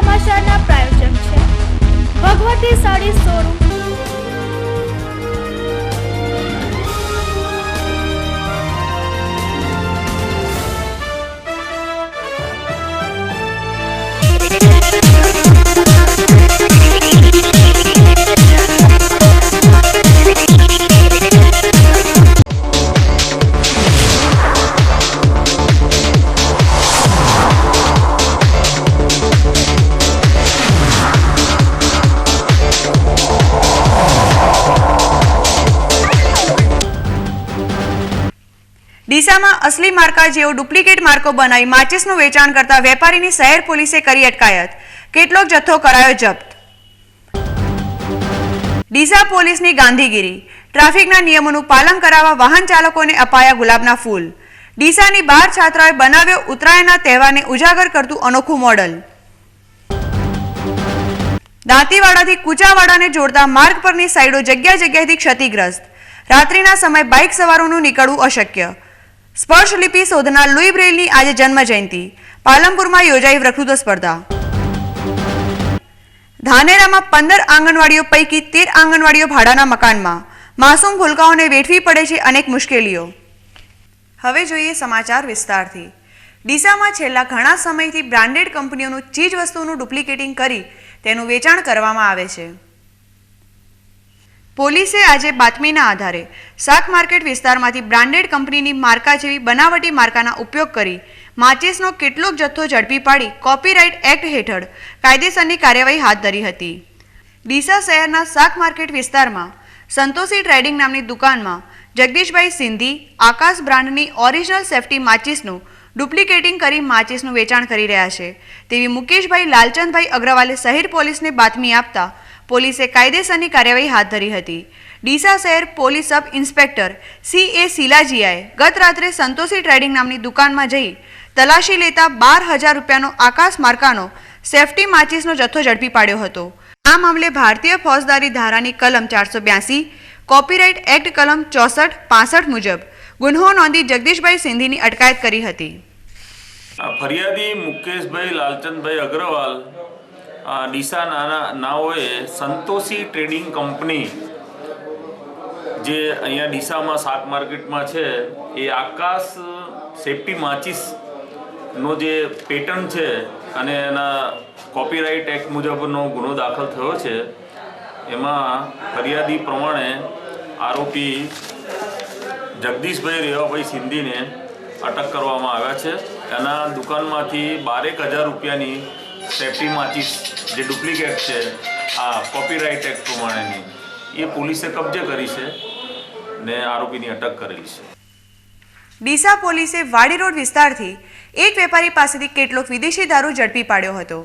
સમાચારના પ્રાયોજક છે ભગવતી સાડી શોરૂમ। ડીસામાં અસલી માર્કા જેવો ડુપ્લિકેટ માર્કો બનાવી માચિસનું વેચાણ કરતા વેપારીની શહેર પોલીસે કરી અટકાયત। કેટલોક જથ્થો કરાયો જપ્ત। ડીસા પોલીસની ગાંધીગીરી। ટ્રાફિકના નિયમોનું પાલન કરાવવા વાહન ચાલકોને અપાયા ગુલાબના ફૂલ। ડીસાની 12 છાત્રાઓએ બનાવ્યો ઉત્તરાયણના તહેવારને ઉજાગર કરતું અનોખું મોડલ। દાંતીવાડાથી કુચાવાડાને જોડતા માર્ગ પરની સાઈડો જગ્યાએથી ક્ષતિગ્રસ્ત। રાત્રિના સમયે બાઇક સવારોનું નીકળવું અશક્ય। સ્પર્શલિપિ શોધનાર લુઈ બ્રેઇલની આજે જન્મ જયંતિ। પાલનપુરમાં યોજાઈ વક્તૃત્વ સ્પર્ધા। ધાનેરામાં 15 આંગણવાડીઓ પૈકી 13 આંગણવાડીઓ ભાડાના મકાનમાં। માસૂમ ભૂલકાઓને વેઠવી પડે છે અનેક મુશ્કેલીઓ। હવે જોઈએ સમાચાર વિસ્તારથી। ડીસામાં છેલ્લા ઘણા સમયથી બ્રાન્ડેડ કંપનીઓનું ચીજ વસ્તુનું ડુપ્લિકેટિંગ કરી તેનું વેચાણ કરવામાં આવે છે। પોલીસે આજે બાતમીના આધારે શાક માર્કેટ વિસ્તારમાંથી બ્રાન્ડેડ કંપનીની માર્કા જેવી બનાવટી માર્કાના ઉપયોગ કરી માચિસનો કેટલોક જથ્થો ઝડપી પાડી કોપીરાઇટ એક્ટ હેઠળ કાયદેસરની કાર્યવાહી હાથ ધરી હતી। ડીસા શહેરના શાક માર્કેટ વિસ્તારમાં સંતોષી ટ્રેડિંગ નામની દુકાનમાં જગદીશભાઈ સિંધી આકાશ બ્રાન્ડની ઓરિજિનલ સેફ્ટી માચિસનું ડુપ્લિકેટિંગ કરી માચિસનું વેચાણ કરી રહ્યા છે તેવી મુકેશભાઈ લાલચંદભાઈ અગ્રવાલે શહેર પોલીસને બાતમી આપતા પોલીસે કાયદેસરની કાર્યવાહી હાથ ધરી હતી। ડીસા શહેર પોલીસ સબ ઇન્સ્પેક્ટર CA શીલાજીયાએ ગત રાત્રે સંતોષી ટ્રેડિંગ નામની દુકાનમાં જઈ તલાશી લેતા 12,000 રૂપિયાનો આકાશ માર્કાનો સેફ્ટી માચિસનો જથ્થો ઝડપી પાડ્યો હતો। આ મામલે ભારતીય ફોજદારી ધારાની કલમ 482 કોપીરાઇટ એક્ટ કલમ 64, 65 મુજબ ગુન્હો નોંધી જગદીશભાઈ સિંધીની અટકાયત કરી હતી। ફરિયાદી મુકેશભાઈ લાલચંદભાઈ અગ્રવાલ ડીસા નાઓએ સંતોષી ટ્રેડિંગ કંપની જે અહીંયા ડીસામાં શાક માર્કેટમાં છે એ આકાશ સેફ્ટી માચિસનો જે પેટર્ન છે અને એના કોપીરાઇટ એક્ટ મુજબનો ગુનો દાખલ થયો છે। એમાં ફરિયાદી પ્રમાણે આરોપી જગદીશભાઈ રેવાભાઈ સિંધીને અટક કરવામાં આવ્યા છે। એના દુકાનમાંથી 12,000 રૂપિયાની સેફ્ટી માચિસ જે ડુપ્લિકેટ છે આ કોપીરાઇટ એક્ટ પ્રમાણેની એ પોલીસે કબજે કરી છે ને આરોપીની અટક કરેલી છે। ડીસા પોલીસે વાડી રોડ વિસ્તારથી એક વેપારી પાસેથી કેટલોક વિદેશી દારૂ ઝડપી પાડ્યો હતો।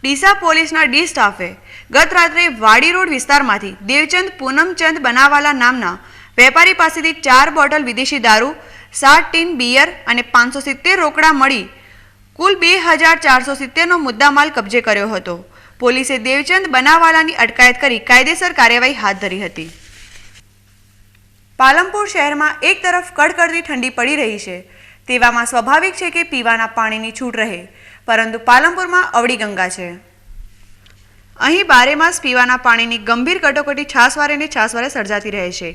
ડીસા પોલીસના ડી સ્ટાફે ગત રાત્રે વાડી રોડ વિસ્તારમાંથી દેવચંદ પૂનમચંદ બનાવાલા નામના વેપારી પાસેથી 4 બોટલ વિદેશી દારૂ, 7 ટીન બિયર અને 570 રોકડા મળી કુલ 2,470નો મુદ્દામાલ કબજે કર્યો હતો। પોલીસે દેવચંદ બનાવાલાની અટકાયત કરી કાયદેસર કાર્યવાહી હાથ ધરી હતી। પાલનપુર શહેરમાં એક તરફ કડકડતી ઠંડી પડી રહી છે તેવામાં સ્વાભાવિક છે કે પીવાના પાણીની છૂટ રહે, પરંતુ પાલનપુરમાં અવળી ગંગા છે। અહીં બારેમાસ પીવાના પાણીની ગંભીર કટોકટી છાસવારે સર્જાતી રહે છે।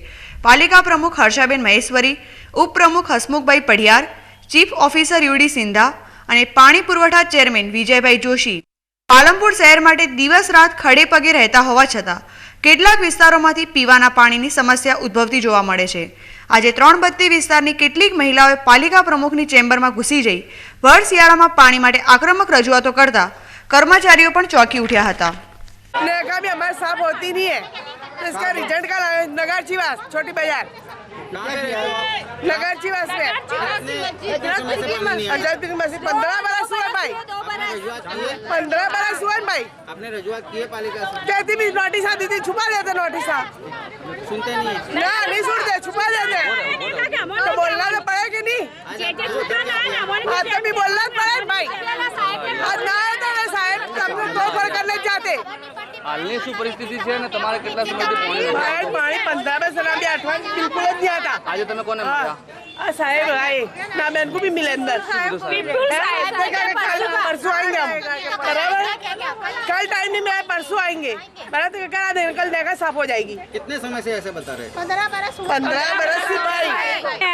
પાલિકા પ્રમુખ હર્ષાબેન મહેશ્વરી, ઉપપ્રમુખ Hasmukhbhai Padhiyar, chief officer UD Sindha અને પાણી પુરવઠા ચેરમેન વિજયભાઈ જોશી પાલનપુર શહેર માટે દિવસ રાત ખડે પગે રહેતા હોવા છતાં કેટલાક વિસ્તારોમાંથી પીવાના પાણીની સમસ્યા ઉદ્ભવતી જોવા મળે છે। આજે 3 બત્તી વિસ્તારની કેટલીક મહિલાઓએ પાલિકા પ્રમુખની ચેમ્બરમાં ઘૂસી જઈ ભર શિયાળામાં પાણી માટે આક્રમક રજૂઆતો કરતા કર્મચારીઓ પણ ચોંકી ઉઠ્યા હતા। नहका भी हमारे साफ होती नहीं है तो इसका रिजल्ट का नगर चिवास छोटी बाजार नगर चिवास में 15 बरस हुआ भाई 15 बरस हुआ भाई आपने रजूआत की है पालिका से? कहती भी नोटिस आती थी छुपा देते नोटिस सुनते नहीं है ना नहीं सुनते छुपा देते तो बोलना तो पड़े कि नहीं आज तो भी बोलना पड़े भाई आज ना आए तो साहब हम लोग 2 पर करने जाते હાલની શું પરિસ્થિતિ છે ને તમારે કેટલા સમયથી પાણી 15 સલામ બી આઠવા બિલકુલ જ નહીં હતા। આજે તમે કોને મળ્યા? આ સાહેબ આए ना मैंने को भी मिले अंदर परसों आएंगे हम बराबर कल टाइम नहीं मैं परसों आएंगे, बड़ा तो कल देखा साफ हो जाएगी। कितने समय से ऐसे बता रहे? 15 बरस से भाई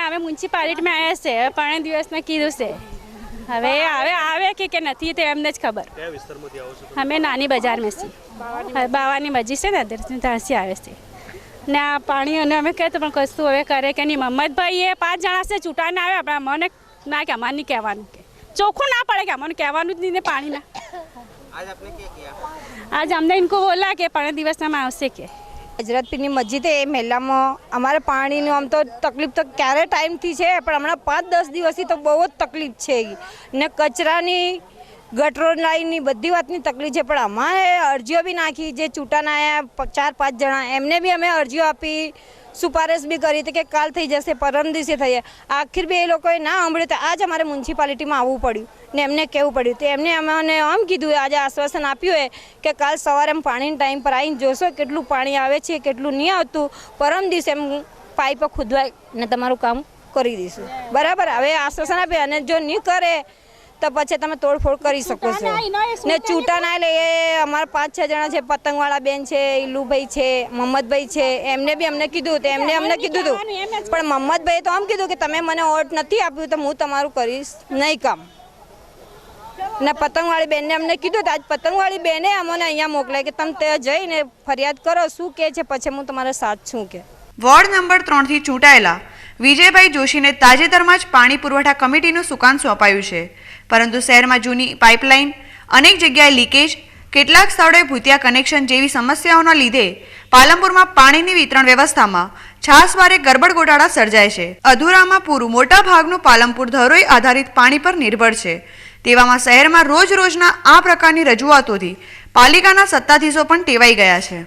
અમે મ્યુનિસિપાલિટીમાં આવ્યા છે 5 દિવસના કીધું છે હવે આવે કે નથી તે એમને જ ખબર અમે નાની બજારમાં છીએ બાવાની મસ્જિદ છે ને ત્યાંથી આવે છે ને આ પાણી અને અમે કહેતો પણ કશું હવે કરે કે નહીં મહમ્મદભાઈ એ 5 જણા છે ચૂંટાઈને આવ્યા આપણે મને ના કે અમારે નહીં કહેવાનું કે ચોખ્ખું ના પડે કે અમને કહેવાનું જ નહીં ને પાણી ના आज आपने क्या किया? आज हमने इनको बोला कि 5 દિવસમાં આવશે કે હજરતપીરની મસ્જિદ એ મહેલામાં અમારે પાણીનું આમ તો તકલીફ તો ક્યારે ટાઈમથી છે પણ હમણાં 5-10 દિવસથી તો બહુ જ તકલીફ છે ને કચરાની ગટરો લાઈનની બધી વાતની તકલીફ છે પણ અમારે અરજીઓ બી નાખી જે ચૂંટાના આવ્યા 4-5 જણા એમને બી અમે અરજીઓ આપી સુપારિશ બી કરી હતી કે કાલ થઈ જશે પરમ દિવસે થઈએ આખિર બી એ લોકોએ ના સાંભળ્યું તો આજ અમારે મ્યુનિસિપાલિટીમાં આવવું પડ્યું ને એમને કહેવું પડ્યું તો એમને અમને આમ કીધું આજે આશ્વાસન આપ્યું હોય કે કાલ સવારે એમ પાણીના ટાઈમ પર આવીને જોશો કેટલું પાણી આવે છે કેટલું નહીં આવતું પરમ દિવસે એમ પાઇપ ખોદવા ને તમારું કામ કરી દઈશું બરાબર હવે આશ્વાસન આપ્યું અને જો નહીં કરે તો પછી તમે તોડફોડ કરી શકો છો ને ચૂંટાના એટલે એ અમારા 5-6 જણા છે પતંગવાળા બેન છે ઇલુભાઈ છે મોહમ્મદભાઈ છે એમને બી અમને કીધું તો એમને અમને કીધું હતું પણ મોહમ્મદભાઈએ તો આમ કીધું કે તમે મને વોટ નથી આપ્યું તો હું તમારું કરીશ નહીં કામ ને પતંગવાળી બેનને અમને કીધું તો આજ પતંગવાળી બેને અમને અહીંયા મોકલાય કે તમે ત્યાં જઈને ફરિયાદ કરો શું કહે છે પછી હું તમારા સાથ છું કે વોર્ડ નંબર 3 થી ચૂંટાયેલા વિજયભાઈ જોશીને તાજેતરમાં જ પાણી પુરવઠા કમિટીનું સુકાન સોંપાયું છે પરંતુ શહેરમાં જૂની પાઇપલાઇન અનેક જગ્યાએ લીકેજ કેટલાક સ્થળોએ ભૂતિયા કનેક્શન જેવી સમસ્યાઓના લીધે પાલનપુરમાં પાણીની વિતરણ વ્યવસ્થામાં છાસવારે ગરબડ ગોટાળા સર્જાય છે અધૂરામાં પૂરું મોટા ભાગનું પાલનપુર ધરોઈ આધારિત પાણી પર નિર્ભર છે તેવામાં શહેરમાં રોજના આ પ્રકારની રજૂઆતોથી પાલિકાના સત્તાધીશો પણ ટેવાઈ ગયા છે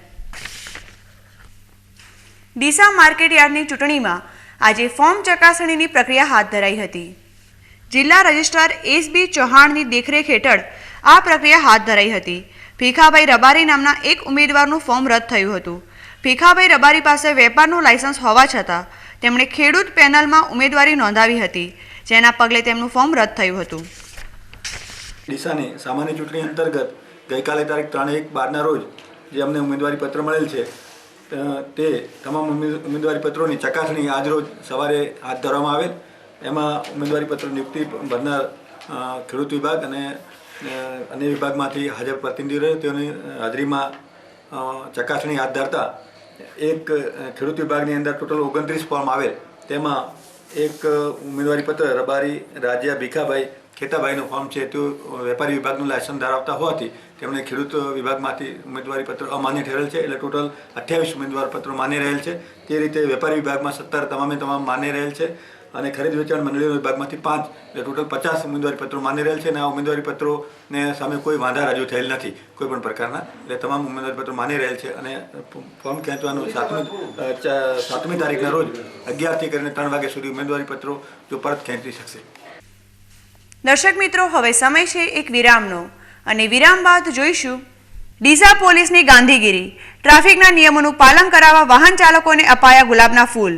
ડીસા માર્કેટ યાર્ડની ચૂંટણીમાં આજે ફોર્મ ચકાસણીની પ્રક્રિયા હાથ ધરાઈ હતી જિલ્લા રજિસ્ટ્રાર એસ.બી. ચૌહાણની દેખરેખ હેઠળ આ પ્રક્રિયા હાથ ધરાઈ હતી ભીખાભાઈ રબારી નામના એક ઉમેદવારનું ફોર્મ રદ થયું હતું ભીખાભાઈ રબારી પાસે વેપારનું લાયસન્સ હોવા છતાં તેમણે ખેડૂત પેનલમાં ઉમેદવારી નોંધાવી હતી જેના પગલે તેમનું ફોર્મ રદ થયું હતું ડીસાની સામાન્ય ચૂંટણી અંતર્ગત ગઈકાલે તારીખ 3/1/12ના રોજ જે અમને ઉમેદવારી પત્ર મળેલ છે તે તમામ ઉમેદવારી પત્રોની ચકાસણી આજરોજ સવારે હાથ ધરવામાં આવેલ એમાં ઉમેદવારી પત્ર નિયુક્તિ ભરનાર ખેડૂત વિભાગ અને અન્ય વિભાગમાંથી હાજર પ્રતિનિધિઓ તેઓની હાજરીમાં ચકાસણી હાથ ધરતા એક ખેડૂત વિભાગની અંદર ટોટલ 29 ફોર્મ આવેલ તેમાં એક ઉમેદવારી પત્ર રબારી રાજ્યા ભીખાભાઈ ખેતાભાઈનું ફોર્મ છે તે વેપારી વિભાગનું લાયસન્સ ધરાવતા હોવાથી તેમણે ખેડૂત વિભાગમાંથી ઉમેદવારી પત્ર અમાન્ય ઠરેલ છે એટલે ટોટલ 28 ઉમેદવાર પત્રો માન્ય રહેલ છે તે રીતે વેપારી વિભાગમાં 17 તમામ માન્ય રહેલ છે અને ખરીદ વેચાણ મંડળીઓ વિભાગમાંથી 5 એટલે ટોટલ 50 ઉમેદવારી પત્રો માન્ય રહેલ છે અને આ ઉમેદવારી પત્રોને સામે કોઈ વાંધા રજૂ થયેલ નથી કોઈ પણ પ્રકારના એટલે તમામ ઉમેદવારી પત્રો માન્ય રહેલ છે અને ફોર્મ ખેંચવાનું 7મી તારીખના રોજ 11 થી કરીને 3 વાગ્યા સુધી ઉમેદવારી પત્રો જો પરત ખેંચી શકશે દર્શક મિત્રો હવે સમય છે એક વિરામનો અને વિરામ બાદ જોઈશું ડીસા પોલીસની ગાંધીગીરી ટ્રાફિકના નિયમોનું પાલન કરાવવા વાહન ચાલકોને અપાયા ગુલાબના ફૂલ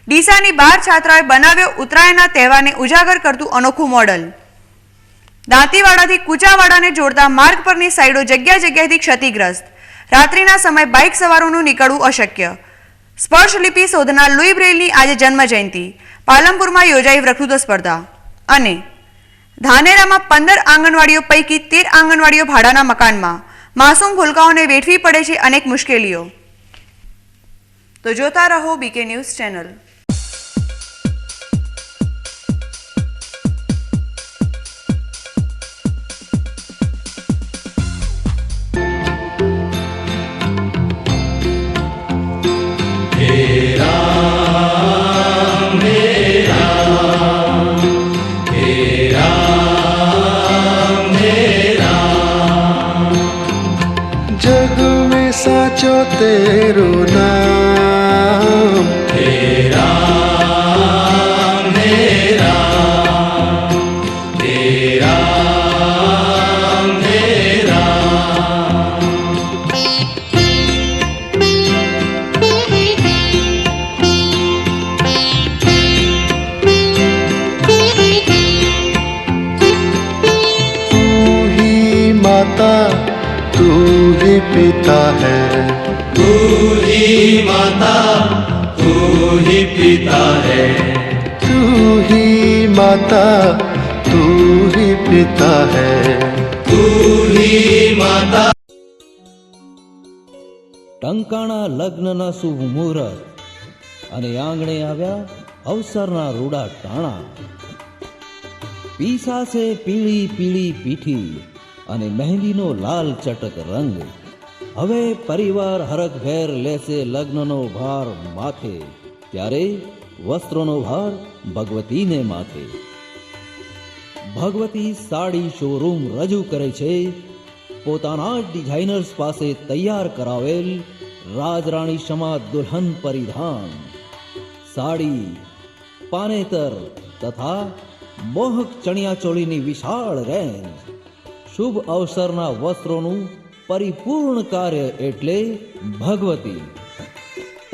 ડીસાની 12 છાત્રાઓએ બનાવ્યો ઉત્તરાયણના તહેવારને ઉજાગર કરતું અનોખું મોડલ દાંતીવાડાથી કુચાવાડાને જોડતા માર્ગ પરની સાઈડો જગ્યાએથી ક્ષતિગ્રસ્ત રાત્રિના સમયે બાઇક સવારોનું નીકળવું અશક્ય સ્પર્શ લિપિ શોધનાર લુઈ બ્રેલની આજે જન્મજયંતિ પાલનપુરમાં યોજાઈ વક્તૃત્વ સ્પર્ધા અને ધાનેરામાં 15 આંગણવાડીઓ પૈકી 13 આંગણવાડીઓ ભાડાના મકાનમાં માસૂમ ભૂલકાઓને વેઠવી પડે છે અનેક મુશ્કેલીઓ તો જોતા રહો બીકે ન્યૂઝ ચેનલ जग में साचो तेरो नाम तू ही माता तू ही पिता है, तू ही माता, तू ही पिता है, तू ही माता, तू ही पिता है, तू ही माता. ટંકાણા લગ્નના શુભ મુહૂર્ત અને આંગણે આવ્યા અવસરના રૂડા ટાણા. પીસાશે પીળી પીળી પીઠી અને મહેંદીનો લાલ ચટક રંગ. હવે પરિવાર હરખભેર લેશે લગ્નનો ભાર માથે, ત્યારે વસ્ત્રોનો ભાર ભગવતીને માથે. ભગવતી સાડી શોરૂમ રજૂ કરે છે પોતાના ડિઝાઇનર્સ પાસે તૈયાર કરાવેલ રાજરાણી સમા દુલ્હન પરિધાન, સાડી, પાનેતર તથા મોહક ચણિયાચોળીની વિશાળ રેન્જ. શુભ અવસરના વસ્ત્રોનું પરિપૂર્ણ કાર્ય એટલે ભગવતી.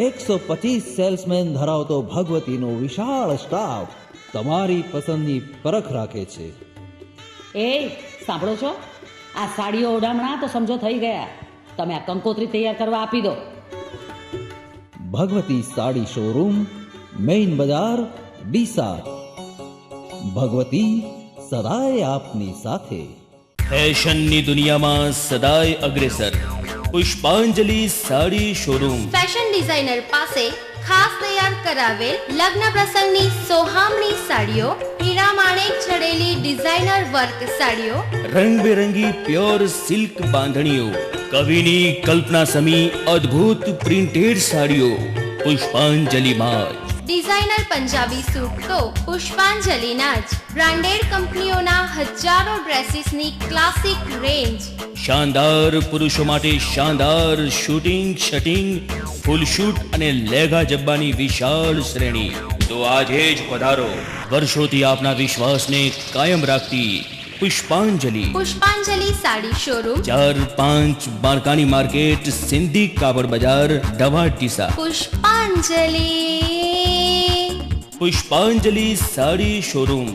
125 સેલ્સમેન ધરાવતો ભગવતીનો વિશાળ સ્ટાફ તમારી પસંદની પરખ રાખે છે. એ સાંભળો છો, આ સાડીઓ ઓડામણા તો સમજો થઈ ગયા. તમે આ કંકોત્રી તૈયાર કરવા આપી દો. ભગવતી સાડી શોરૂમ, મેઇન બજાર, ડીસા. ભગવતી સદાય આપની સાથે. ફેશનની દુનિયામાં સદાય અગ્રેસર પુષ્પાંજલિ સાડી શોરૂમ. ફેશન ડિઝાઇનર પાસે ખાસ તૈયાર કરાવેલ લગ્ન પ્રસંગની સોહામણી સાડીઓ, હીરા માણેક છડેલી ડિઝાઇનર વર્ક સાડીઓ, રંગબેરંગી પ્યોર સિલ્ક બાંધણીઓ, કવિની કલ્પના સમી અદ્ભુત પ્રિન્ટેડ સાડીઓ. પુષ્પાંજલિમાં ડિઝાઇનર પંજાબી સૂટ તો પુષ્પાંજલિના જ. બ્રાન્ડેડ કંપનીઓના હજારો ડ્રેસીસની ક્લાસિક રેન્જ. શાનદાર પુરુષો માટે શાનદાર શૂટિંગ, શટિંગ, ફૂલ શૂટ અને લેગા જબ્બાની વિશાળ શ્રેણી. તો આજે જ પધારો. વર્ષોથી આપના વિશ્વાસને કાયમ રાખતી પુષ્પાંજલિ. પુષ્પાંજલિ સાડી શોરૂમ, 4-5 બારકાની માર્કેટ, સિંધી કાપડ બજાર, ડવા, ડીસા. પુષ્પાંજલિ. પુષ્પાંજલિ સાડી શોરૂમ.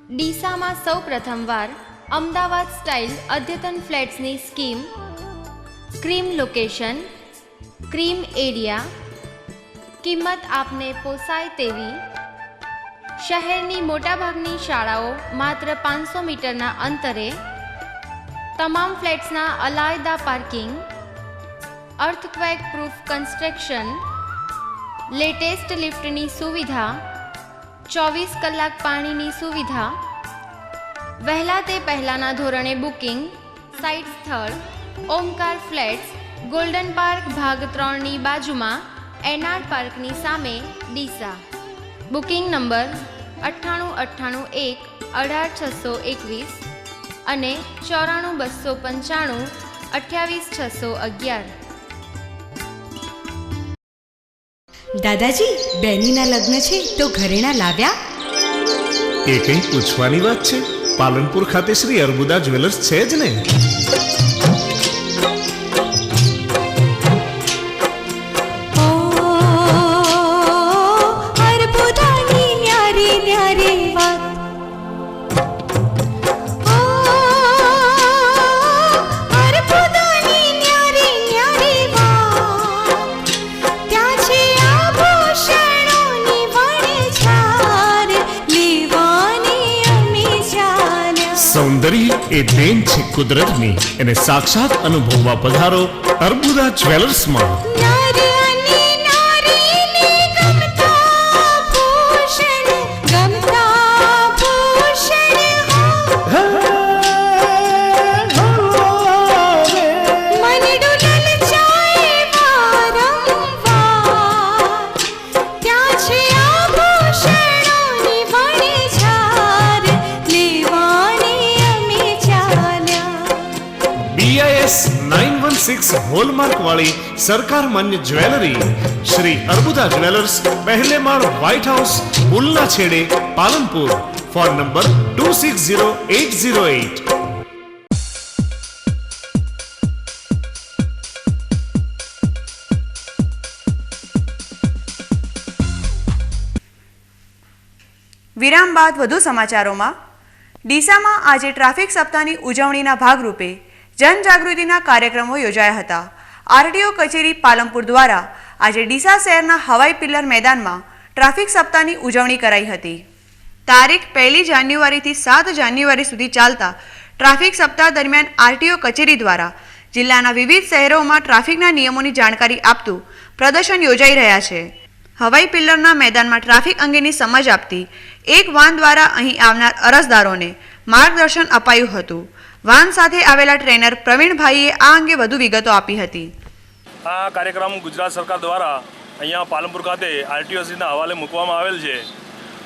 ડીસામાં સૌ પ્રથમવાર અમદાવાદ સ્ટાઇલ અદ્યતન ફ્લેટ્સની scheme. Cream location, cream area, કિંમત આપને પોસાય તેવી. શહેરની મોટાભાગની શાળાઓ માત્ર 500 મીટરના અંતરે. તમામ ફ્લેટ્સના અલાયદા parking, earthquake proof construction, latest લિફ્ટની સુવિધા, 24 કલાક પાણીની સુવિધા. વહેલા તે પહેલાના ધોરણે બુકિંગ. સાઇટ સ્થળ ઓમકાર ફ્લેટ્સ, ગોલ્ડન પાર્ક ભાગ 3ની બાજુમાં, એનઆર પાર્કની સામે, ડીસા. બુકિંગ નંબર 9898 18621 અને 94295 28611. દાદાજી, બેનીના લગ્ન છે તો ઘરેણા લાવ્યા? એ કંઈ પૂછવાની વાત છે? પાલનપુર ખાતે શ્રી અર્બુદા જ્વેલર્સ છે જ ને. સૌંદર્ય એ દેન છે કુદરતની, એને સાક્ષાત અનુભવવા પધારો અર્બુદા જ્વેલર્સમાં. BIS 916 હોલમાર્ક વાળી સરકાર માન્ય જ્વેલરી શ્રી અર્બુદા જ્વેલર્સ, પહેલે માળ, વ્હાઇટ હાઉસ, પુલના છેડે, પાલનપુર. Phone number 260808. વિરામ બાદ વધુ સમાચારોમાં. ડીસામાં આજે ટ્રાફિક સપ્તાહની ઉજવણીના ભાગરૂપે જનજાગૃતિના કાર્યક્રમો યોજાયા હતા. આરટીઓ કચેરી પાલનપુર દ્વારા આજે ડીસા શહેરના હવાઈ પિલ્લર મેદાનમાં ટ્રાફિક સપ્તાહની ઉજવણી કરાઈ હતી. તારીખ 1 જાન્યુઆરીથી 7 જાન્યુઆરી સુધી ચાલતા ટ્રાફિક સપ્તાહ દરમિયાન આરટીઓ કચેરી દ્વારા જિલ્લાના વિવિધ શહેરોમાં ટ્રાફિકના નિયમોની જાણકારી આપતું પ્રદર્શન યોજાઈ રહ્યા છે. હવાઈ પિલ્લરના મેદાનમાં ટ્રાફિક અંગેની સમજ આપતી એક વાન દ્વારા અહીં આવનાર અરજદારોને માર્ગદર્શન અપાયું હતું. વાન સાથે આવેલા ટ્રેનર પ્રવીણભાઈએ આ અંગે વધુ વિગતો આપી હતી. આ કાર્યક્રમ ગુજરાત સરકાર દ્વારા અહીંયા પાલનપુર ખાતે આરટીઓસીના હવાલે મૂકવામાં આવેલ છે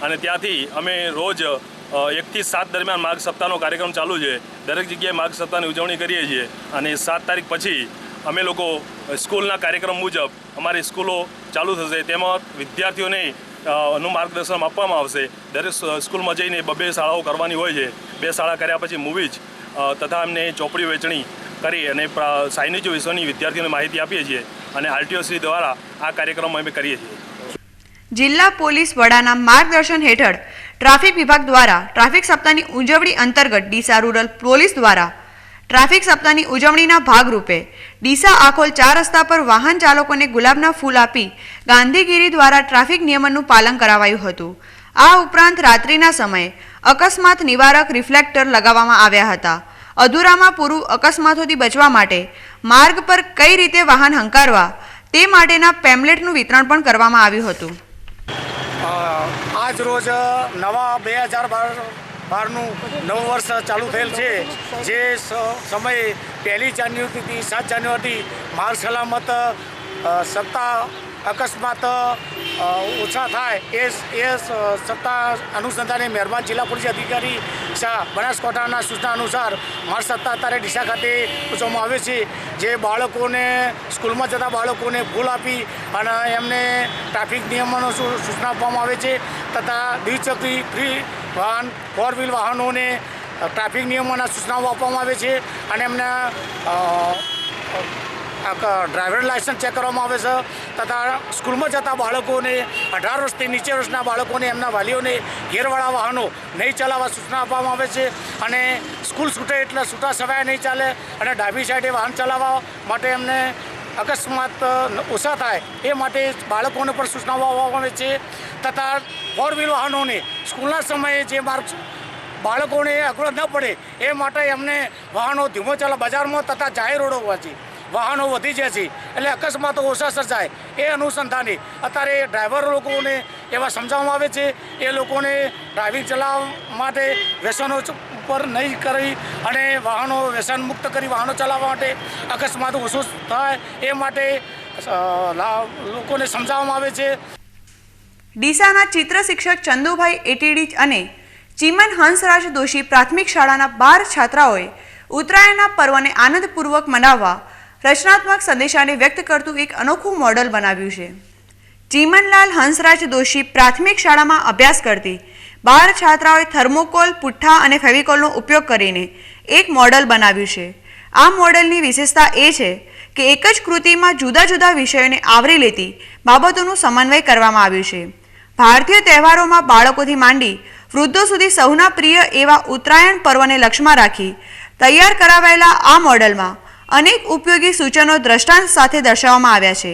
અને ત્યાંથી અમે રોજ 1 થી 7 દરમિયાન માર્ગ સપ્તાહનો કાર્યક્રમ ચાલુ છે. દરેક જગ્યાએ માર્ગ સપ્તાહની ઉજવણી કરીએ છીએ અને 7 તારીખ પછી અમે લોકો સ્કૂલના કાર્યક્રમ મુજબ અમારી સ્કૂલો ચાલુ થશે. તેમાં વિદ્યાર્થીઓને નું માર્ગદર્શન આપવામાં આવશે. દરેક સ્કૂલમાં જઈને 2 શાળાઓ કરવાની હોય છે. 2 શાળા કર્યા પછી મૂવીજ તથા એમને ચોપડી વેચણી કરી અને સાયન્સ વિષયની વિદ્યાર્થીઓને માહિતી આપીએ છીએ અને આરટીઓસી દ્વારા આ કાર્યક્રમ અમે કરીએ છીએ. જિલ્લા પોલીસ વડાના માર્ગદર્શન હેઠળ ટ્રાફિક વિભાગ દ્વારા ટ્રાફિક સપ્તાહની ઉજવણી અંતર્ગત ડીસા રૂરલ પોલીસ દ્વારા ટ્રાફિક સપ્તાહની ઉજવણીના ભાગરૂપે ડીસા આખોલ 4 રસ્તા પર વાહન ચાલકોને ગુલાબના ફૂલ આપી ગાંધીગીરી દ્વારા ટ્રાફિક નિયમનનું પાલન કરાવાયું હતું. આ ઉપરાંત રાત્રિના સમયે અકસ્માત નિવારક રિફ્લેક્ટર લગાવવામાં આવ્યા હતા. અધૂરામાં પૂરું અકસ્માતોથી બચવા માટે માર્ગ પર કઈ રીતે વાહન હંકારવા તે માટેના પેમ્પલેટનું વિતરણ પણ કરવામાં આવ્યું હતું. આજ રોજ નવા 2012નું નવું વર્ષ ચાલુ થયેલ છે. જે સમયે 1 જાન્યુઆરીથી 7 જાન્યુઆરીથી માર્ગ સલામત સપ્તાહ અકસ્માત ઓછા થાય એ સપ્તાહ અનુસંધાને મહેરબાન જિલ્લા પોલીસ અધિકારી શાહ બનાસકાંઠાના સૂચના અનુસાર માર્ગ સપ્તાહ અત્યારે ડીસા ખાતે ઉજવવામાં આવે છે. જે બાળકોને સ્કૂલમાં જતા બાળકોને ફૂલ આપી અને એમને ટ્રાફિક નિયમોનો સૂચના આપવામાં આવે છે તથા દ્વિચક્રી ફ્રી વાહન 4 વ્હીલ વાહનોને ટ્રાફિક નિયમોના સૂચનાઓ આપવામાં આવે છે અને એમને ડ્રાઈવર લાયસન્સ ચેક કરવામાં આવે છે તથા સ્કૂલમાં જતા બાળકોને 18 વર્ષથી નીચે વર્ષના બાળકોને એમના વાલીઓને ગેરવાળા વાહનો નહીં ચલાવવા સૂચના આપવામાં આવે છે અને સ્કૂલ છૂટે એટલે છૂટા સવાય નહીં ચાલે અને ડાબી સાઈડે વાહન ચલાવવા માટે એમને અકસ્માત ઓછા થાય એ માટે બાળકોને પણ સૂચનાઓ આપવામાં આવે છે તથા 4 વ્હીલ વાહનોને સ્કૂલના સમયે જે માર્ગ બાળકોને અગવડ ન પડે એ માટે એમને વાહનો ધીમો ચાલે બજારમાં તથા જાહેર રોડો હોવાથી વાહનો વધી જાય છે એટલે અકસ્માતો ઓછા સર્જાય એ અનુસંધાને અત્યારે ડ્રાઈવર લોકોને એવા સમજાવવામાં આવે છે. એ લોકોને ડ્રાઇવિંગ ચલાવવા માટે વ્યસનો પર નહીં કરી અને વાહનો વ્યસન મુક્ત કરી વાહનો ચલાવવા માટે અકસ્માતો ઓછો થાય એ માટે લોકોને સમજાવવામાં આવે છે. ડીસાના ચિત્ર શિક્ષક ચંદુભાઈ એટીડી અને ચીમન હંસરાજ દોશી પ્રાથમિક શાળાના 12 છાત્રાઓએ ઉત્તરાયણના પર્વને આનંદપૂર્વક મનાવવા રચનાત્મક સંદેશાને વ્યક્ત કરતું એક અનોખું મોડલ બનાવ્યું છે. ચીમનલાલ હંસરાજ દોશી પ્રાથમિક શાળામાં અભ્યાસ કરતી 12 છાત્રાઓએ થર્મોકોલ, પુઠ્ઠા અને ફેવિકોલનો ઉપયોગ કરીને એક મોડલ બનાવ્યું છે. આ મોડલની વિશેષતા એ છે કે એક જ કૃતિમાં જુદા જુદા વિષયોને આવરી લેતી બાબતોનું સમન્વય કરવામાં આવ્યું છે. ભારતીય તહેવારોમાં બાળકોથી માંડી વૃદ્ધો સુધી સૌના પ્રિય એવા ઉત્તરાયણ પર્વને લક્ષ્યમાં રાખી તૈયાર કરાવાયેલા આ મોડલમાં અનેક ઉપયોગી સૂચનો દ્રષ્ટાંત સાથે દર્શાવવામાં આવ્યા છે.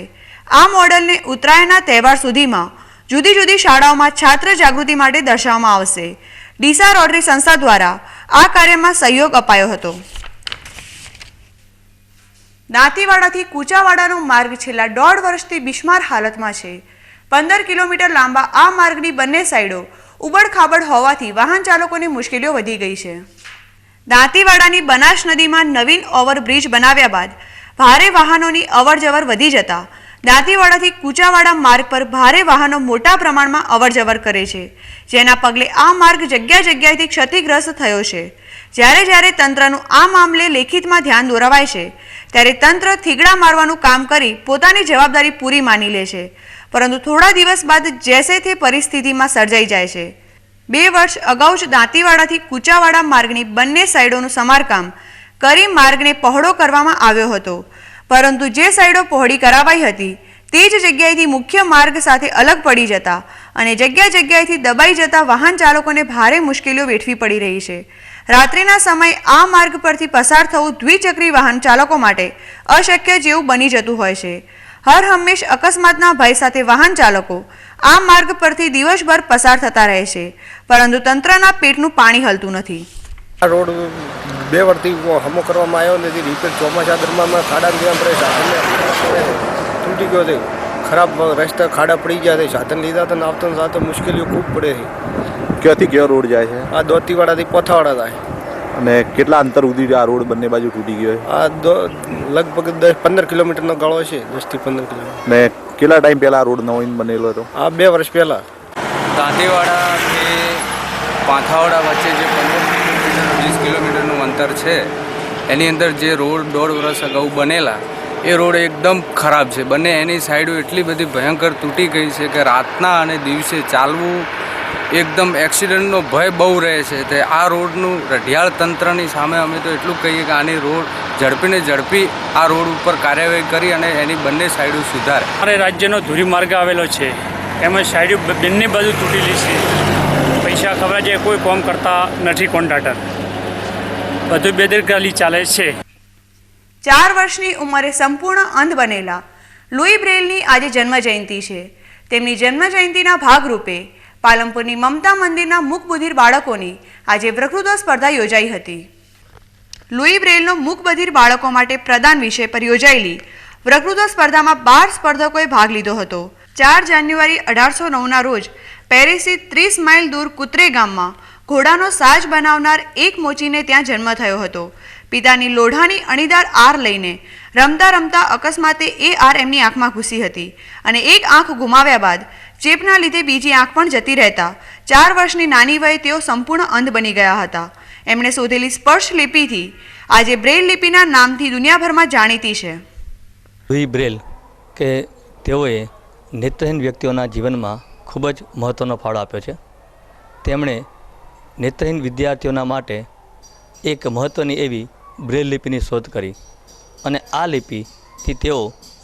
આ મોડલને ઉત્તરાયણના તહેવાર સુધીમાં જુદી જુદી શાળાઓમાં છાત્ર જાગૃતિ માટે દર્શાવવામાં આવશે. ડીસા રોટરી સંસ્થા દ્વારા આ કાર્યમાં સહયોગ અપાયો હતો. દાંતીવાડાથી કુચાવાડાનો માર્ગ છેલ્લા 1.5 વર્ષથી બિસ્માર હાલતમાં છે. 15 કિલોમીટર લાંબા આ માર્ગની બંને સાઈડો ઉબડખાબડ હોવાથી વાહન ચાલકોની મુશ્કેલીઓ વધી ગઈ છે. દાંતીવાડાની બનાસ નદીમાં નવીન ઓવરબ્રિજ બનાવ્યા બાદ ભારે વાહનોની અવરજવર વધી જતા દાંતીવાડાથી કુચાવાડા માર્ગ પર ભારે વાહનો મોટા પ્રમાણમાં અવરજવર કરે છે, જેના પગલે આ માર્ગ જગ્યાએથી ક્ષતિગ્રસ્ત થયો છે. જ્યારે તંત્રનું આ મામલે લેખિતમાં ધ્યાન દોરાવાય છે ત્યારે તંત્ર થીગડા મારવાનું કામ કરી પોતાની જવાબદારી પૂરી માની લે છે, પરંતુ થોડા દિવસ બાદ જેસે તે પરિસ્થિતિમાં સર્જાઈ જાય છે. 2 વર્ષ અગાઉ જ દાંતીવાડાથી કુચાવાડા માર્ગની બંને સાઈડોનું સમારકામ કરી માર્ગને પહોળો કરવામાં આવ્યો હતો, પરંતુ જે સાઈડો પહોળી કરાવાઈ હતી તે જ જગ્યાએથી મુખ્ય માર્ગ સાથે અલગ પડી જતા અને જગ્યા જગ્યાએથી દબાઈ જતા વાહન ચાલકોને ભારે મુશ્કેલીઓ વેઠવી પડી રહી છે. રાત્રિના સમયે આ માર્ગ પરથી પસાર થવું દ્વિચક્રી વાહન ચાલકો માટે અશક્ય જેવું બની જતું હોય છે. હર હંમેશ અકસ્માતના ભય સાથે વાહન ચાલકો આ માર્ગ પરથી દિવસભર પસાર થતા રહે છે, પરંતુ તંત્રના પેટનું પાણી હલતું નથી. આ રોડ 2 વર્ષથી હમો કરવામાં આવ્યો નથી. રિપેર ચોમાસા દરમિયાન ખાડા દેવા પડે, સાધન તૂટી ગયો છે, ખરાબ રસ્તા ખાડા પડી ગયા છે, સાધન લીધા તો આવતા સાથે મુશ્કેલીઓ ખૂબ પડે છે. ક્યાંથી કયો રોડ જાય છે? આ દોતીવાડાથી પોથાવાડા થાય. અને કેટલા અંતર સુધી આ રોડ બંને બાજુ તૂટી ગયો? આ લગભગ 10-15 કિલોમીટરનો ગાળો છે, 10 થી 15 કિલોમીટર. ને કેટલા ટાઈમ પહેલા આ રોડ નવો બનેલો હતો? આ 2 વર્ષ પહેલા. દાંતીવાડાથી પાંથાવાડા વચ્ચે જે 15-20 કિલોમીટરનું અંતર છે, એની અંદર જે રોડ 1.5 વર્ષ અગાઉ બનેલા એ રોડ એકદમ ખરાબ છે. બંને એની સાઈડો એટલી બધી ભયંકર તૂટી ગઈ છે કે રાતના અને દિવસે ચાલવું એકદમ એક્સિડન્ટનો ભય બહુ રહે છે. તે આ રોડનું રઢિયાળ તંત્રની સામે અમે તો એટલું કહીએ કે આની રોડ ઝડપીને ઝડપી આ રોડ ઉપર કાર્યવાહી કરી અને એની બંને સાઈડો સુધારે. અમારે રાજ્યનો ધોરીમાર્ગ આવેલો છે, એમાં સાઈડો બંને બાજુ તૂટેલી છે. પૈસા ખબર છે, કોઈ કામ કરતા નથી કોન્ટ્રાક્ટર, બધું બેદરકારી ચાલે છે. 4 વર્ષની ઉંમરે સંપૂર્ણ અંધ બનેલા લુઈ બ્રેલની આજે જન્મજયંતિ છે. તેમની જન્મજયંતિના ભાગરૂપે પાલનપુરની મમતા મંદિરના મૂકબધિર બાળકોની આજે વક્તૃત્વ સ્પર્ધા યોજાઈ હતી. લુઈ બ્રેલનો મૂકબધિર બાળકો માટે પ્રદાન વિષય પર યોજાયેલી વક્તૃત્વ સ્પર્ધામાં 12 સ્પર્ધકોએ ભાગ લીધો હતો. 4 જાન્યુઆરી 1809ના રોજ પેરિસથી 30 માઇલ દૂર કુતરે ગામમાં ઘોડાનો સાજ બનાવનાર એક મોચીને ત્યાં જન્મ થયો હતો. પિતાની લોઢાની અણીદાર આર લઈને રમતા રમતા અકસ્માતે એ આર એમની આંખમાં ઘૂસી હતી અને એક આંખ ગુમાવ્યા બાદ ચેપના લીધે બીજી આંખ પણ જતી રહેતા 4 વર્ષની નાની વયે તેઓ સંપૂર્ણ અંધ બની ગયા હતા. એમણે શોધેલી સ્પર્શ લિપિથી આજે બ્રેલ લિપિના નામથી દુનિયાભરમાં જાણીતી છે. લુઈ બ્રેલ કે તેઓએ નેત્રહીન વ્યક્તિઓના જીવનમાં ખૂબ જ મહત્ત્વનો ફાળો આપ્યો છે. તેમણે નેત્રહીન વિદ્યાર્થીઓના માટે એક મહત્ત્વની એવી બ્રેલ લિપિની શોધ કરી અને આ લિપિથી તેઓ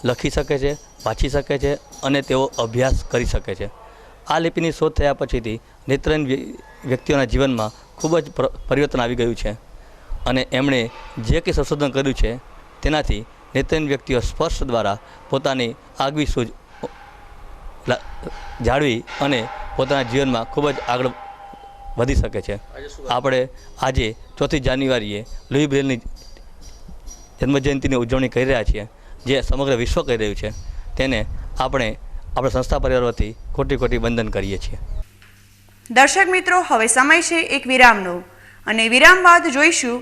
લખી શકે છે, વાંચી શકે છે અને તેઓ અભ્યાસ કરી શકે છે. આ લિપિની શોધ થયા પછીથી નેત્રહીન વ્યક્તિઓના જીવનમાં ખૂબ જ પરિવર્તન આવી ગયું છે અને એમણે જે કંઈ સંશોધન કર્યું છે તેનાથી નેત્રહીન વ્યક્તિઓ સ્પર્શ દ્વારા પોતાની આગવી સૂઝ જાળવી અને પોતાના જીવનમાં ખૂબ જ આગળ વધી શકે છે. આપણે આજે 4 જાન્યુઆરીએ લુઈ બ્રેલની જન્મજયંતિની ઉજવણી કરી રહ્યા છીએ, જે સમગ્ર વિશ્વ કરી રહ્યું છે. તેને આપણે આપણા સંસ્થા પરિવાર વતી કોટી કોટી વંદન કરીએ છીએ. દર્શક મિત્રો, હવે સમય છે એક વિરામનો અને વિરામ બાદ જોઈશું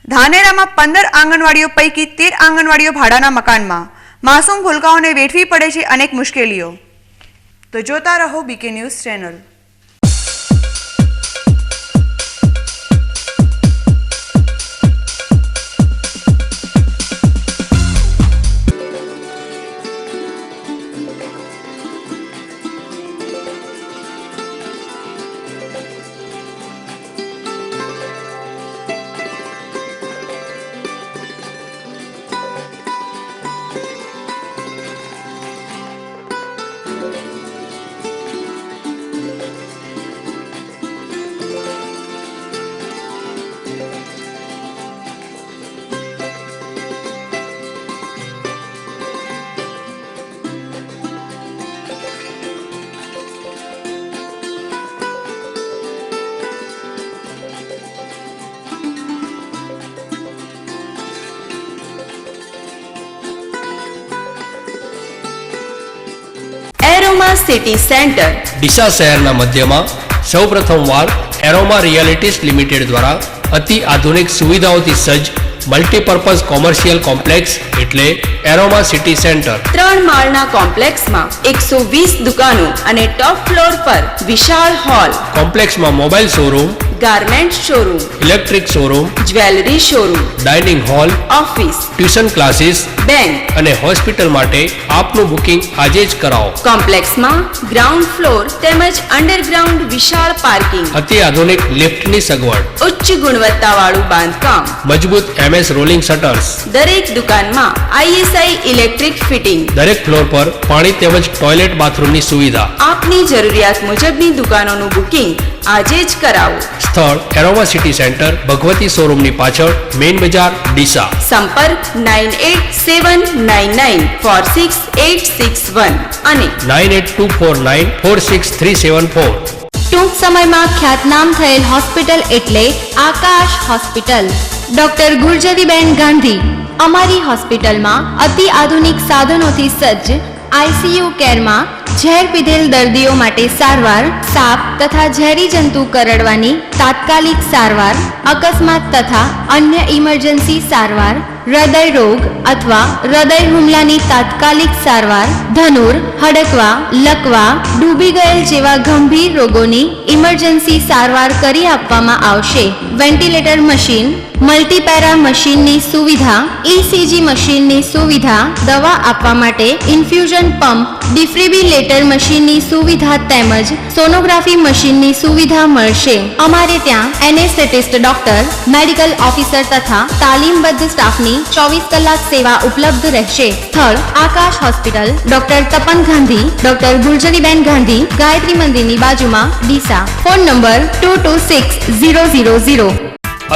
ધાનેરામાં 15 આંગણવાડીઓ પૈકી 13 આંગણવાડીઓ ભાડાના મકાનમાં માસૂમ ભૂલકાઓને વેઠવી પડે છે અનેક મુશ્કેલીઓ. તો જોતા રહો BK News channel. Aroma city Centre Deesa શહેરના મધ્યમાં સૌપ્રથમવાર એરોમા રિયાલિટીઝ લિમિટેડ દ્વારા અતિ આધુનિક સુવિધાઓથી સજ્જ મલ્ટીપર્પઝ કોમર્શિયલ કોમ્પ્લેક્સ એટલે એરોમા સિટી સેન્ટર. 3 માળના કોમ્પ્લેક્સમાં 120 દુકાનો અને ટોપ ફ્લોર પર વિશાળ હોલ. કોમ્પ્લેક્સમાં mobile showroom, garment showroom, electric showroom, jewellery showroom, dining hall, office, tuition classes, bank અને હોસ્પિટલ માટે આપનું બુકિંગ આજે જ કરાવો. કોમ્પ્લેક્સમાં ગ્રાઉન્ડ ફ્લોર તેમજ અંડરગ્રાઉન્ડ વિશાળ પાર્કિંગ, અતિ આધુનિક લિફ્ટની સગવડ, ઉચ્ચ ગુણવત્તાવાળું બાંધકામ, મજબૂત MS રોલિંગ શટર્સ, દરેક દુકાનમાં ISI ઇલેક્ટ્રિક ફિટિંગ, દરેક ફ્લોર પર પાણી તેમજ ટોયલેટ બાથરૂમની સુવિધા. આપની જરૂરિયાત મુજબની દુકાનોનું બુકિંગ આજે જ કરાવો. સ્થળ એરોમા સિટી સેન્ટર, ભગવતી શોરૂમની પાછળ, મેઇન બજાર, ડીસા. સંપર્ક 9879946861 અને 9824946374. ટૂંક સમયમાં ખ્યાતનામ થયેલ હોસ્પિટલ એટલે આકાશ હોસ્પિટલ. ડોક્ટર ગુર્જરીબેન ગાંધી. અમારી હોસ્પિટલમાં અતિ આધુનિક સાધનોથી સજ્જ ICU કેરમાં ઝેર પીધેલ દર્દીઓ માટે સારવાર, સાપ તથા ઝેરી જંતુ કરડવાની તાત્કાલિક સારવાર, અકસ્માત તથા અન્ય ઇમરજન્સી સારવાર, હૃદય રોગ અથવા હૃદય હુમલાની તાત્કાલિક સારવાર, ધનુર, હડકવા, લકવા, ડૂબી ગયેલ જેવા ગંભીર રોગોની ઇમરજન્સી સારવાર કરી આપવામાં આવશે. વેન્ટિલેટર મશીન, મલ્ટીપેરા મશીનની સુવિધા, ECG મશીનની સુવિધા, દવા આપવા માટે ઇન્ફ્યુઝન પંપ, ડિફિબ્રિલેટર મશીનની સુવિધા તેમજ સોનોગ્રાફી મશીનની સુવિધા મળશે. અમારે ત્યાં એનેસ્થેટિસ્ટ ડોક્ટર, મેડિકલ ઓફિસર તથા તાલીમબદ્ધ સ્ટાફની 24 કલાક સેવા ઉપલબ્ધ રહેશે. સ્થળ Aakash hospital, doctor Tapan Gandhi, doctor Gurjariben Gandhi, Gayatri મંદિરની બાજુમાં, Deesa. Phone number 226000.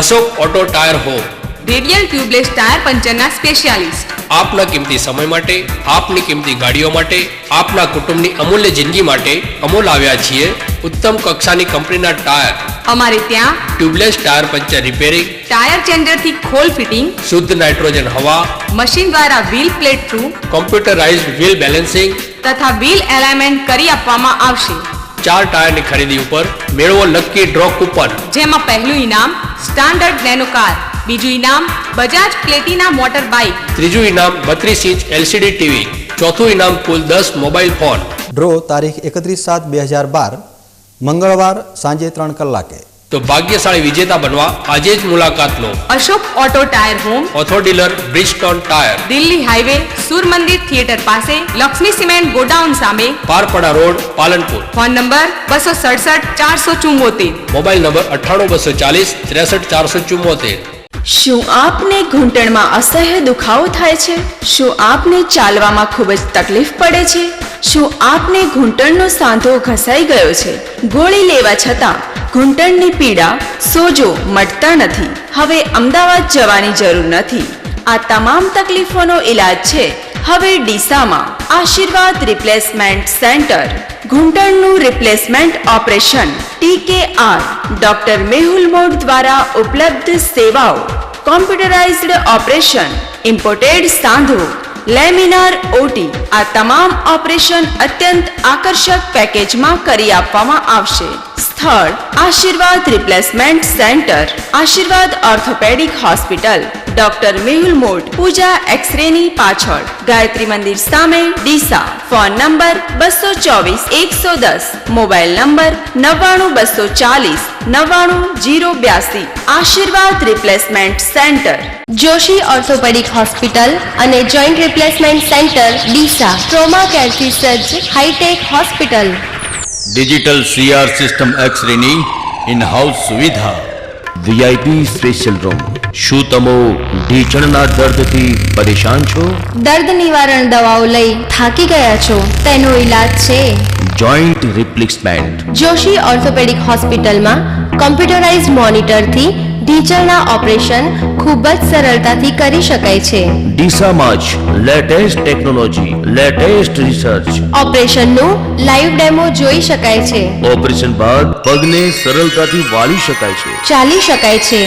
Ashok auto tyre home, radial tubeless tyre પંચરના સ્પેશિયાલિસ્ટ. આપના કિંમતી સમય માટે, આપની કિંમતી ગાડીઓ માટે, આપના કુટુંબની અમૂલ્ય જિંદગી માટે અમૂલ આવ્યા છીએ ઉત્તમ કક્ષાની કંપનીના ટાયર. અમારે ત્યાં tubeless tyre puncture repairing, tyre ચેન્જરથી ખોલ ફિટિંગ, શુદ્ધ નાઇટ્રોજન હવા, મશીન દ્વારા wheel plate through computerised wheel balancing તથા વ્હીલ એલાઇનમેન્ટ કરી આપવામાં આવશે. 4 ટાયરની ખરીદી ઉપર મેળવો લકી ડ્રો કૂપન, જેમાં પહેલું ઇનામ સ્ટાન્ડર્ડ નેનો કાર, બીજું ઇનામ બજાજ પ્લેટિના મોટર બાઇક, ત્રીજું ઇનામ 32 ઇંચ LCD ટીવી, ચોથું ઇનામ કુલ 10 મોબાઈલ ફોન. ડ્રો તારીખ 31/7/2012 મંગળવાર સાંજે 3 કલાકે. તો ભાગ્યશાળી વિજેતા બનવા આજે જ મુલાકાત લો. અશોક ઓટો ટાયર હોમ, ઓથો dealer, Bridgestone tyre, Delhi highway, Sur Mandir theatre પાસે, લક્ષ્મી સિમેન્ટ ગોડાઉન સામે, Parpada road, Palanpur. Phone number 267 474. Mobile number 98 240 63 474. શું આપને ઘૂંટણમાં અસહ્ય દુખાવો થાય છે? શું આપને ચાલવામાં ખૂબ જ તકલીફ પડે છે? શું આપને ઘૂંટણનો સાંધો ઘસાઈ ગયો છે? ગોળી લેવા છતાં ઘૂંટણની પીડા, સોજો મટતા નથી? હવે અમદાવાદ જવાની જરૂર નથી. આ તમામ તકલીફોનો ઈલાજ છે હવે ડીસામાં. Ashirvad replacement centre. ઘૂંટણનું replacement operation TKR doctor Mehul Mod દ્વારા ઉપલબ્ધ સેવાઓ. કોમ્પ્યુટરાઇઝ્ડ ઓપરેશન, ઇમ્પોર્ટેડ સાંધો, લેમિનાર OT. આ તમામ ઓપરેશન અત્યંત આકર્ષક પેકેજમાં કરી આપવામાં આવશે. સ્થળ Ashirvad replacement centre, Ashirvad orthopaedic hospital, doctor Mehul Mod, Pooja એક્સરેની પાછળ, ગાયત્રી મંદિર સામે, Deesa. Phone number 224 110, mobile number 99 240 99082. Ashirvad replacement centre. Joshi orthopaedic hospital અને joint replacement centre, Deesa. Trauma કેરથી સજ્જ hitech hospital. Digital CR system એક્સરેની ઇન હાઉસ સુવિધા, VIP સ્પેશિયલ રૂમ. શું તમે ઢીંચણના દર્દથી પરેશાન છો? દર્દ નિવારણ દવાઓ લઈ થાકી ગયા છો? તેનો ઈલાજ છે જોઈન્ટ રિપ્લેસમેન્ટ. જોશી ઓર્થોપેડિક હોસ્પિટલમાં કોમ્પ્યુટરાઇઝ્ડ મોનિટરથી ઢીંચણના ઓપરેશન ખૂબ જ સરળતાથી કરી શકાય છે. ડીસામાં જ લેટેસ્ટ ટેકનોલોજી, લેટેસ્ટ રિસર્ચ. ઓપરેશનનું લાઈવ ડેમો જોઈ શકાય છે. ઓપરેશન બાદ પગને સરળતાથી વાળી શકાય છે, ચાલી શકાય છે.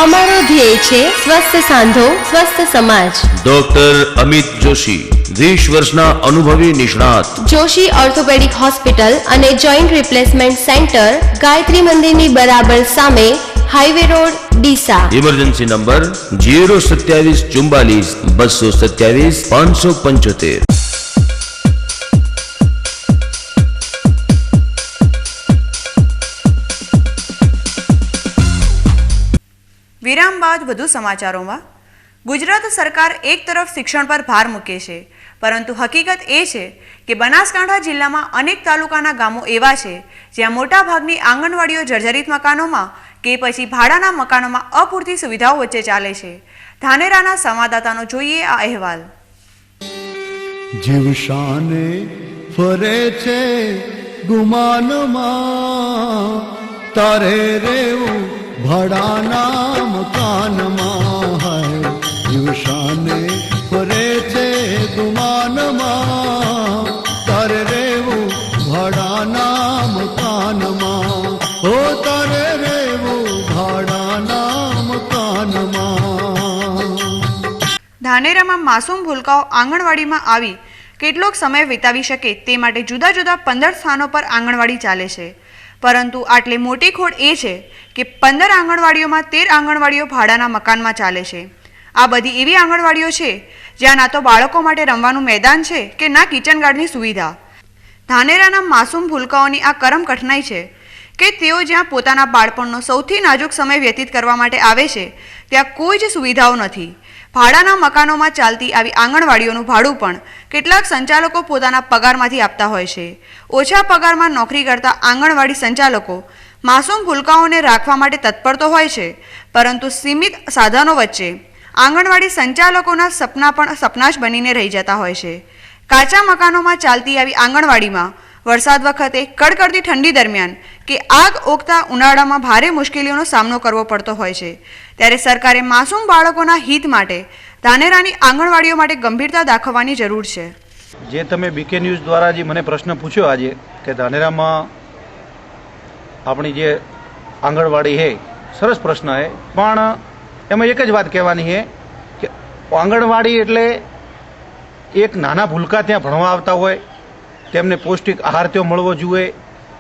અમારો ધ્યેય છે સ્વસ્થ સાંધો, સ્વસ્થ સમાજ. ડોક્ટર અમિત જોશી, 20 વર્ષના અનુભવી નિષ્ણાત. જોશી ઓર્થોપેડિક હોસ્પિટલ અને જોઈન્ટ રિપ્લેસમેન્ટ સેન્ટર, ગાયત્રી મંદિરની બરાબર સામે, highway road, Deesa. Emergency number 027 44 227 575. વિરામ બાદ વધુ સમાચારોમાં. ગુજરાત સરકાર એક તરફ શિક્ષણ પર ભાર મૂકે છે, પરંતુ હકીકત એ છે કે બનાસકાંઠા જિલ્લામાં અનેક તાલુકાના ગામો એવા છે જ્યાં મોટાભાગની આંગણવાડીઓ જર્જરિત મકાનોમાં કે પછી ભાડાના મકાનોમાં અપૂરતી સુવિધાઓ વચ્ચે ચાલે છે. ધાનેરાના સંવાદદાતાનો જોઈએ આ અહેવાલ. જીવ શાને ફરે છે ગુમાનમાં, તારે રેવું ભાડાના મકાનમાં. હાય જીવ શાને ફરે છે ગુમાનમાં, તારે રેવું ભાડાના મકાનમાં. હો તારે રેવું ભાડાના મકાનમાં. ધાનેરામાં માસૂમ ભૂલકાઓ આંગણવાડીમાં આવી કેટલોક સમય વિતાવી શકે તે માટે જુદા જુદા 15 સ્થાનો પર આંગણવાડી ચાલે છે, પરંતુ આટલી મોટી ખોટ એ છે કે 15 આંગણવાડીઓમાં 13 આંગણવાડીઓ ભાડાના મકાનમાં ચાલે છે. આ બધી એવી આંગણવાડીઓ છે જ્યાં ના તો બાળકો માટે રમવાનું મેદાન છે કે ના કિચન ગાર્ડની સુવિધા. ધાનેરાના માસૂમ ભૂલકાઓની આ કરમ કઠણાઈ છે કે તેઓ જ્યાં પોતાના બાળપણનો સૌથી નાજુક સમય વ્યતીત કરવા માટે આવે છે ત્યાં કોઈ જ સુવિધાઓ નથી. ભાડાના મકાનોમાં ચાલતી આવી આંગણવાડીઓનું ભાડું પણ કેટલાક સંચાલકો પોતાના પગારમાંથી આપતા હોય છે. ઓછા પગારમાં નોકરી કરતા આંગણવાડી સંચાલકો માસૂમ ભૂલકાઓને રાખવા માટે તત્પર તો હોય છે, પરંતુ સીમિત સાધનો વચ્ચે આંગણવાડી સંચાલકોના સપના પણ સપના જ બનીને રહી જતા હોય છે. કાચા મકાનોમાં ચાલતી આવી આંગણવાડીમાં વરસાદ વખતે કડકડતી ઠંડી દરમિયાન કે આગ ઓગતા ઉનાળામાં ભારે મુશ્કેલીઓનો સામનો કરવો પડતો હોય છે. ત્યારે સરકારે માસૂમ બાળકોના હિત માટે ધાનેરાની આંગણવાડીઓ માટે ગંભીરતા દાખવવાની જરૂર છે. જે તમે બીકે ન્યૂઝ દ્વારા જે મને પ્રશ્ન પૂછ્યો આજે કે ધાનેરામાં આપણી જે આંગણવાડી છે, સરસ પ્રશ્ન છે, પણ એમાં એક જ વાત કહેવાની છે કે આંગણવાડી એટલે એક નાના ભૂલકા ત્યાં ભણવા આવતા હોય, તેમને પૌષ્ટિક આહાર ત્યાં મળવો જોઈએ,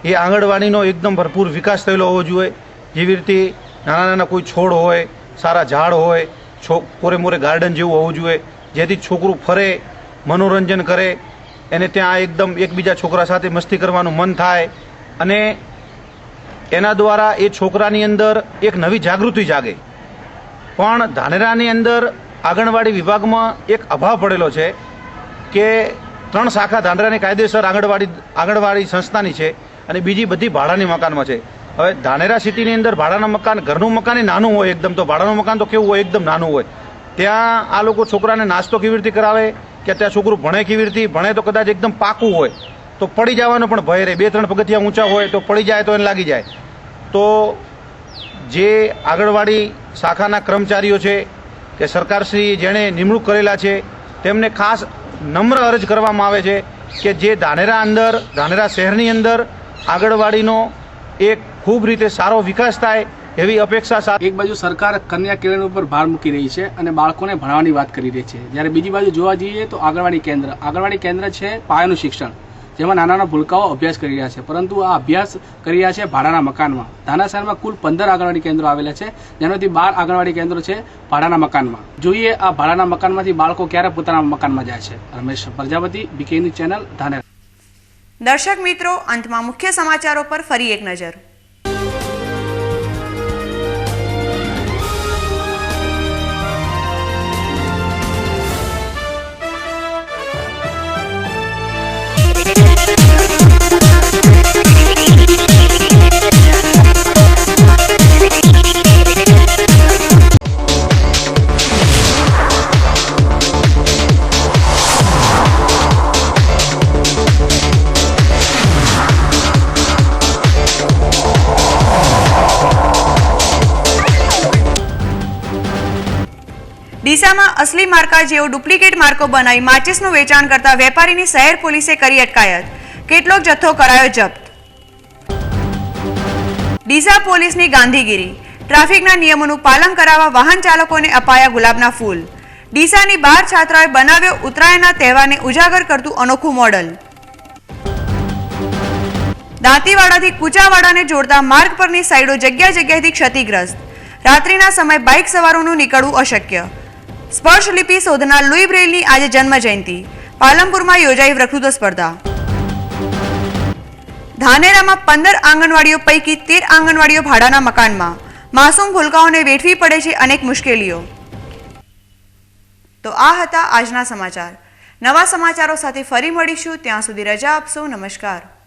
એ આંગણવાડીનો એકદમ ભરપૂર વિકાસ થયેલો હોવો જોઈએ. જેવી રીતે નાના નાના કોઈ છોડ હોય, સારા ઝાડ હોય, કોરે મોરે ગાર્ડન જેવું હોવું જોઈએ, જેથી છોકરું ફરે, મનોરંજન કરે, એને ત્યાં એકદમ એકબીજા છોકરા સાથે મસ્તી કરવાનું મન થાય અને એના દ્વારા એ છોકરાની અંદર એક નવી જાગૃતિ જાગે. પણ ધાનેરાની અંદર આંગણવાડી વિભાગમાં એક અભાવ પડેલો છે કે 3 શાખા ધાનેરાની કાયદેસર આંગણવાડી સંસ્થાની છે અને બીજી બધી ભાડાની મકાનમાં છે. હવે ધાનેરા સિટીની અંદર ભાડાના મકાન, ઘરનું મકાન એ નાનું હોય એકદમ, તો ભાડાનું મકાન તો કેવું હોય, એકદમ નાનું હોય. ત્યાં આ લોકો છોકરાને નાસ્તો કેવી રીતે કરાવે કે ત્યાં છોકરું ભણે કેવી રીતે ભણે, તો કદાચ એકદમ પાકું હોય તો પડી જવાનો પણ ભય રહે. 2-3 પગથિયા ઊંચા હોય તો પડી જાય તો એને લાગી જાય. તો જે આંગણવાડી શાખાના કર્મચારીઓ છે કે સરકારશ્રી જેણે નિમણૂક કરેલા છે તેમને ખાસ નમ્ર અરજ કરવામાં આવે છે કે જે ધાનેરા શહેરની અંદર આંગણવાડીનો એક ખૂબ રીતે સારો વિકાસ થાય એવી અપેક્ષા સાથે એક બાજુ સરકાર કન્યા કેળવણી ઉપર ભાર મૂકી રહી છે અને બાળકોને ભણાવવાની વાત કરી રહી છે, જ્યારે બીજી બાજુ જોવા જઈએ તો આંગણવાડી કેન્દ્ર છે પાયાનું શિક્ષણ, જેમાં નાના નાના ભૂલકાઓ અભ્યાસ કરી રહ્યા છે, પરંતુ આ અભ્યાસ કરી રહ્યા છે ભાડાના મકાનમાં. ધાના શહેરમાં કુલ 15 આંગણવાડી કેન્દ્રો આવેલા છે, જેમાંથી 12 આંગણવાડી કેન્દ્રો છે ભાડાના મકાનમાં. જોઈએ આ ભાડાના મકાનમાંથી બાળકો ક્યારે પોતાના મકાનમાં જાય છે. Ramesh Prajapati, BK News channel, Dhanera. દર્શક મિત્રો, અંતમાં મુખ્ય સમાચારો પર ફરી એક નજર. ડીસામાં અસલી માર્કા જેવો ડુપ્લિકેટ માર્કો બનાવી માચિસનું વેચાણ કરતા વેપારીની શહેર પોલીસે કરી અટકાયત. કેટલોક જથ્થો કરાયો જપ્ત. ડીસા પોલીસની ગાંધીગીરી. ટ્રાફિકના નિયમોનું પાલન કરાવવા વાહન ચાલકોને અપાયા ગુલાબના ફૂલ. ડીસાની 12 છાત્રાઓએ બનાવ્યો ઉત્તરાયણના તહેવારને ઉજાગર કરતું અનોખું મોડલ. દાંતીવાડાથી કુચાવાડાને જોડતા માર્ગ પરની સાઈડો જગ્યાએથી ક્ષતિગ્રસ્ત. રાત્રિના સમયે બાઇક સવારોનું નીકળવું અશક્ય. સ્પર્શલિપિ શોધનાર લુઈ બ્રેઇલની આજે જન્મ જયંતિ. પાલનપુરમાં યોજાઈ વક્તૃત્વ સ્પર્ધા. ધાનેરામાં 15 આંગણવાડીઓ પૈકી 13 આંગણવાડીઓ ભાડાના મકાનમાં. માસૂમ ભૂલકાઓને વેઠવી પડે છે અનેક મુશ્કેલીઓ. તો આ હતા આજના સમાચાર. નવા સમાચારો સાથે ફરી મળીશું. ત્યાં સુધી રજા આપશો. નમસ્કાર.